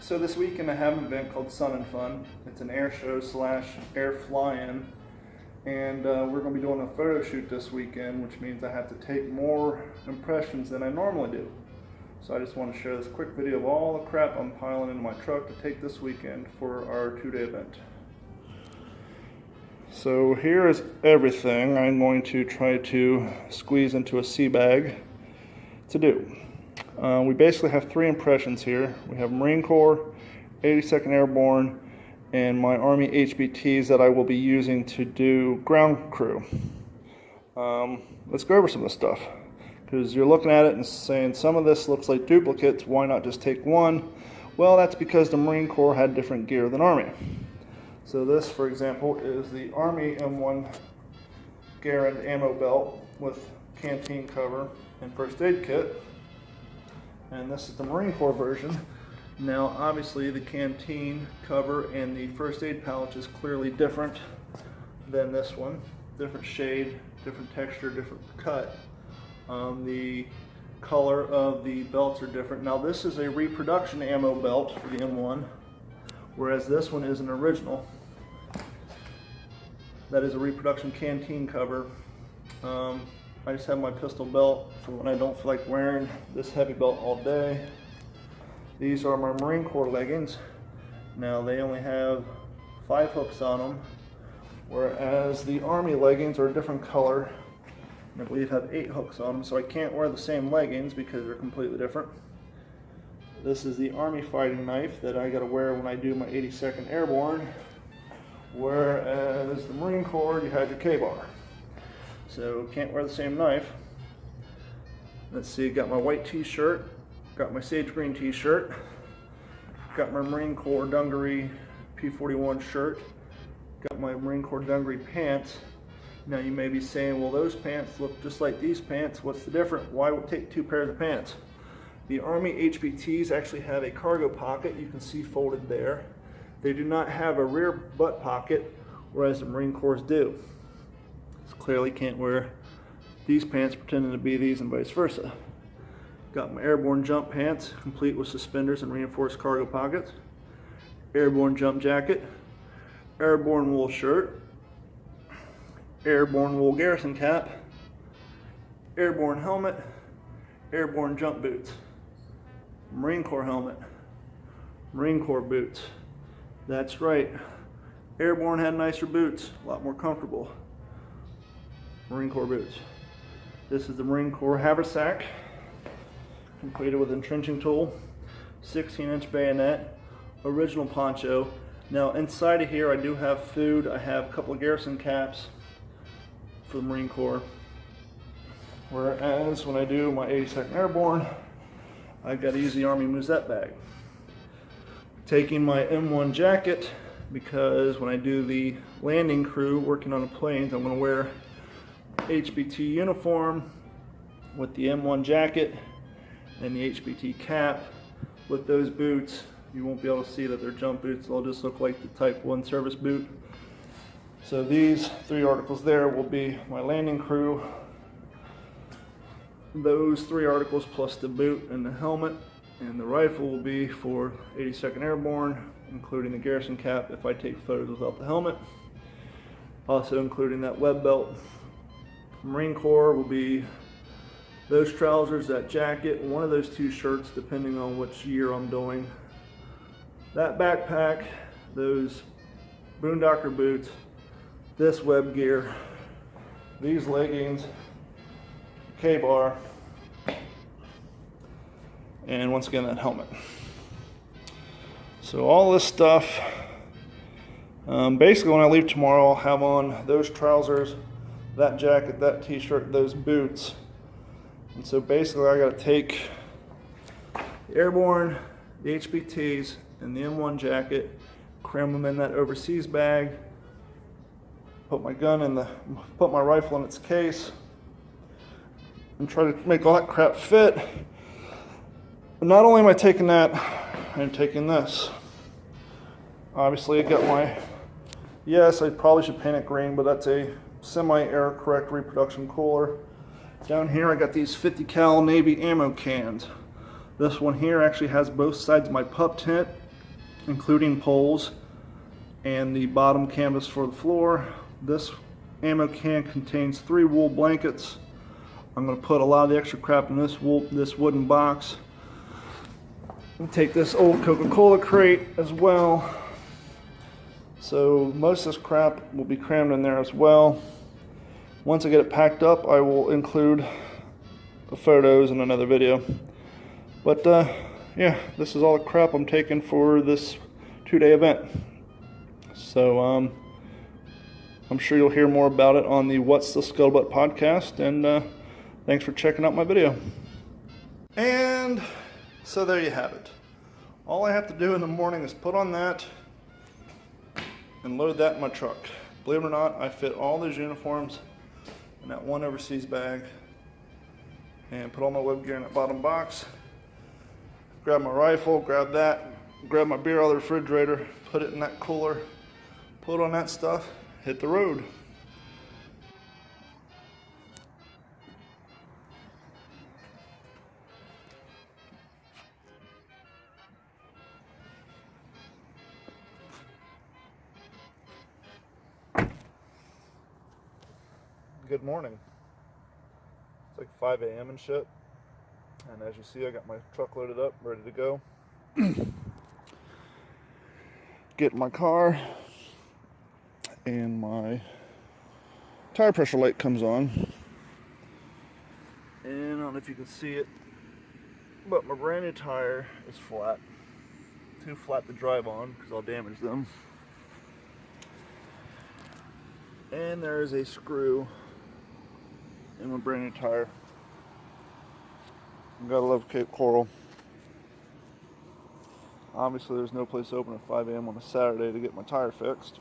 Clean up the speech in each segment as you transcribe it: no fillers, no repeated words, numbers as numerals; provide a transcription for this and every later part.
So this weekend I have an event called Sun and Fun. It's an air show slash air fly-in, and we're going to be doing a photo shoot this weekend, which means I have to take more impressions than I normally do. So I just want to share this quick video of all the crap I'm piling into my truck to take this weekend for our 2-day event. So here is everything I'm going to try to squeeze into a sea bag to do. We basically have 3 impressions here. We have Marine Corps, 82nd Airborne, and my Army HBTs that I will be using to do ground crew. Let's go over some of this stuff, because you're looking at it and saying some of this looks like duplicates, why not just take one? Well, that's because the Marine Corps had different gear than Army. So this, for example, is the Army M1 Garand ammo belt with canteen cover and first aid kit. And this is the Marine Corps version. Now, obviously, the canteen cover and the first aid pouch is clearly different than this one. Different shade, different texture, different cut. The color of the belts are different. Now, this is a reproduction ammo belt for the M1, whereas this one is an original. That is a reproduction canteen cover. I just have my pistol belt for when I don't feel like wearing this heavy belt all day. These are my Marine Corps leggings. Now they only have 5 hooks on them, whereas the Army leggings are a different color. I believe have 8 hooks on them, so I can't wear the same leggings because they're completely different. This is the Army fighting knife that I gotta wear when I do my 82nd Airborne, whereas the Marine Corps, you had your K-bar. So can't wear the same knife. Let's see, got my white t-shirt, got my sage green t-shirt, got my Marine Corps dungaree P41 shirt, got my Marine Corps dungaree pants. Now you may be saying, well, those pants look just like these pants. What's the difference? Why would take 2 pairs of pants? The Army HBTs actually have a cargo pocket you can see folded there. They do not have a rear butt pocket, whereas the Marine Corps do. So clearly can't wear these pants pretending to be these and vice versa. Got my airborne jump pants, complete with suspenders and reinforced cargo pockets. Airborne jump jacket, airborne wool shirt, airborne wool garrison cap, airborne helmet, airborne jump boots, Marine Corps helmet, Marine Corps boots. That's right, airborne had nicer boots, a lot more comfortable. Marine Corps boots. This is the Marine Corps haversack, completed with entrenching tool, 16-inch bayonet, original poncho. Now inside of here I do have food. I have a couple of garrison caps for the Marine Corps. Whereas when I do my 82nd Airborne, I got to use the Army Musette bag. Taking my M1 jacket, because when I do the landing crew working on the planes, I'm going to wear HBT uniform with the M1 jacket and the HBT cap. With those boots, you won't be able to see that they're jump boots. They'll just look like the Type 1 service boot. So these 3 articles there will be my landing crew. Those 3 articles plus the boot and the helmet and the rifle will be for 82nd Airborne, including the garrison cap if I take photos without the helmet. Also including that web belt. Marine Corps will be those trousers, that jacket, one of those 2 shirts depending on which year I'm doing. That backpack, those boondocker boots, this web gear, these leggings, K-bar, and once again that helmet. So all this stuff, basically when I leave tomorrow I'll have on those trousers, that jacket, that t-shirt, those boots. And so basically I got to take the Airborne, the HBTs, and the M1 jacket, cram them in that overseas bag, put my rifle in its case, and try to make all that crap fit. But not only am I taking that, I'm taking this. Obviously I got my, yes, I probably should paint it green, but that's a semi-air correct reproduction cooler. Down here I got these 50 cal Navy ammo cans. This one here actually has both sides of my pup tent including poles and the bottom canvas for the floor. This ammo can contains 3 wool blankets. I'm going to put a lot of the extra crap in this wooden box. I'm going to take this old Coca-Cola crate as well. So most of this crap will be crammed in there as well. Once I get it packed up, I will include the photos in another video. But yeah, this is all the crap I'm taking for this 2-day event. So I'm sure you'll hear more about it on the What's the Scuttlebutt podcast, and thanks for checking out my video. And so there you have it. All I have to do in the morning is put on that and load that in my truck. Believe it or not, I fit all these uniforms in that one overseas bag and put all my web gear in that bottom box. Grab my rifle, grab that, grab my beer out of the refrigerator, put it in that cooler, put on that stuff, hit the road. Good morning. It's like 5 a.m. and shit. And as you see, I got my truck loaded up, ready to go. Get in my car, and my tire pressure light comes on. And I don't know if you can see it, but my brand new tire is flat. Too flat to drive on because I'll damage them. And there is a screw in my brand new tire. Gotta love Cape Coral. Obviously there's no place open at 5 a.m. on a Saturday to get my tire fixed.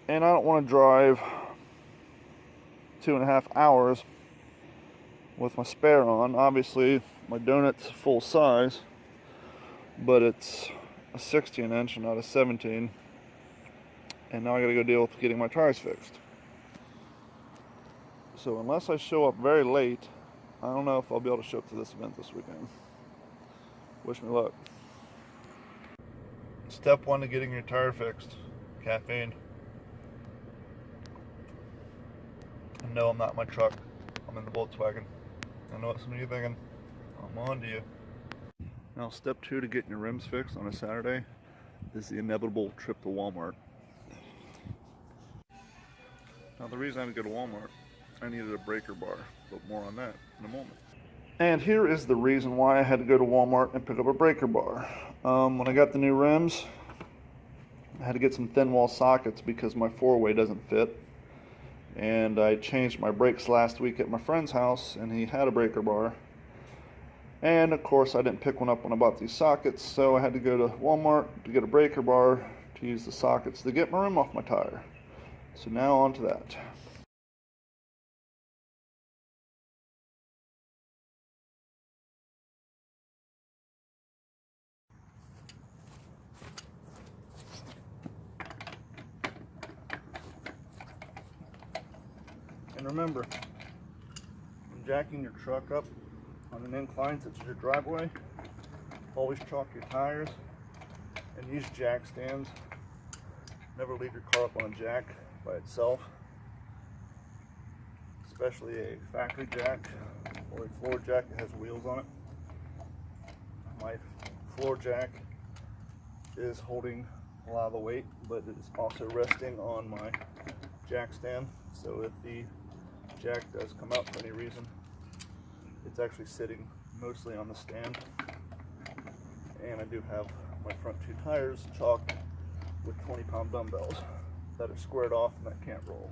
And I don't want to drive 2.5 hours with my spare on. Obviously my donut's full size, but it's a 16-inch and not a 17. And now I gotta go deal with getting my tires fixed. So unless I show up very late, I don't know if I'll be able to show up to this event this weekend. Wish me luck. Step 1 to getting your tire fixed: caffeine. And no, I'm not in my truck. I'm in the Volkswagen. I know what some of you are thinking. I'm on to you. Now, step 2 to getting your rims fixed on a Saturday is the inevitable trip to Walmart. Now, the reason I had to go to Walmart, I needed a breaker bar, but more on that in a moment. And here is the reason why I had to go to Walmart and pick up a breaker bar. When I got the new rims, I had to get some thin wall sockets because my 4-way doesn't fit. And I changed my brakes last week at my friend's house, and he had a breaker bar. And of course I didn't pick one up when I bought these sockets, so I had to go to Walmart to get a breaker bar to use the sockets to get my rim off my tire. So now on to that. And remember, when jacking your truck up on an incline such as your driveway, always chalk your tires and use jack stands. Never leave your car up on a jack by itself, especially a factory jack or a floor jack that has wheels on it. My floor jack is holding a lot of the weight, but it is also resting on my jack stand, so if the jack does come out for any reason, it's actually sitting mostly on the stand. And I do have my front 2 tires chalked with 20-pound dumbbells that are squared off and that can't roll.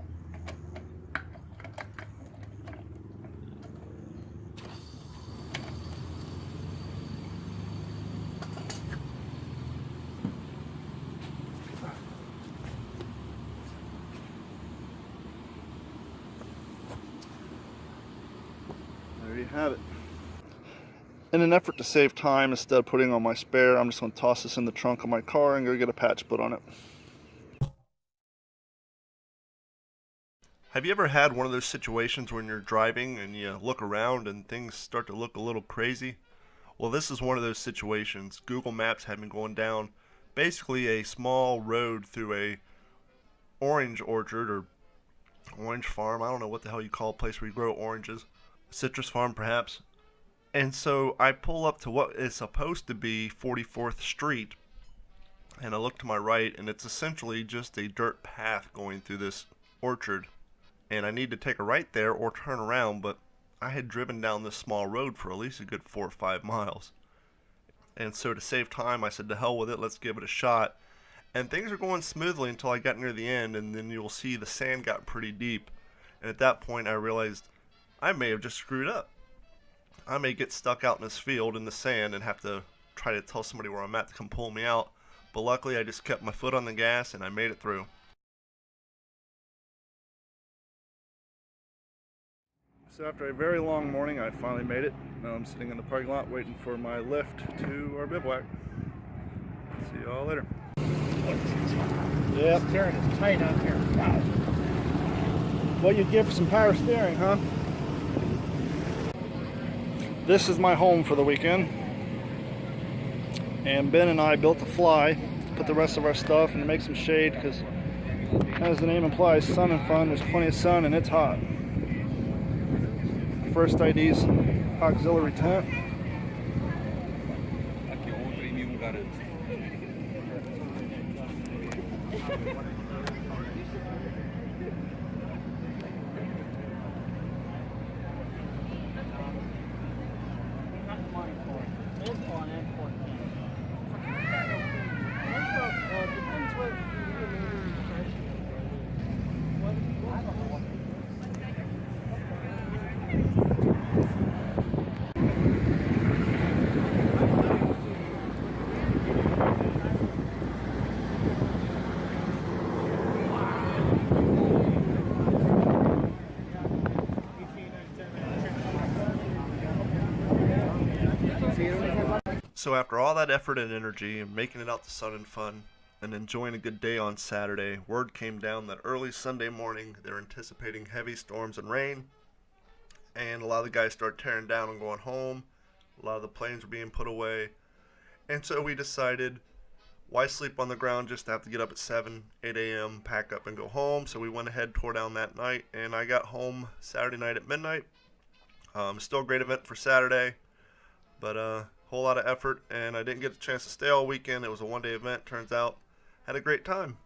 There you have it. In an effort to save time, instead of putting on my spare, I'm just going to toss this in the trunk of my car and go get a patch put on it. Have you ever had one of those situations when you're driving and you look around and things start to look a little crazy? Well, this is one of those situations. Google Maps had me going down basically a small road through a orange orchard or orange farm. I don't know what the hell you call a place where you grow oranges. Citrus farm, perhaps. And so I pull up to what is supposed to be 44th Street, and I look to my right, and it's essentially just a dirt path going through this orchard. And I need to take a right there or turn around, but I had driven down this small road for at least a good 4 or 5 miles. And so to save time, I said, to hell with it, let's give it a shot. And things are going smoothly until I got near the end, and then you'll see the sand got pretty deep. And at that point, I realized I may have just screwed up. I may get stuck out in this field in the sand and have to try to tell somebody where I'm at to come pull me out. But luckily, I just kept my foot on the gas and I made it through. So after a very long morning, I finally made it. Now I'm sitting in the parking lot waiting for my lift to our bivouac. See you all later. Yep. Steering is tight out here. Wow. What you'd give for some power steering, huh? This is my home for the weekend. And Ben and I built a fly to put the rest of our stuff and make some shade because, as the name implies, sun and fun. There's plenty of sun and it's hot. First ID's auxiliary tent. So after all that effort and energy and making it out to sun and fun and enjoying a good day on Saturday, word came down that early Sunday morning they're anticipating heavy storms and rain, and a lot of the guys start tearing down and going home. A lot of the planes were being put away, and so we decided, why sleep on the ground just to have to get up at 7, 8 a.m., pack up and go home. So we went ahead, tore down that night, and I got home Saturday night at midnight. Still a great event for Saturday, but whole lot of effort, and I didn't get a chance to stay all weekend. It was a one-day event, turns out. Had a great time.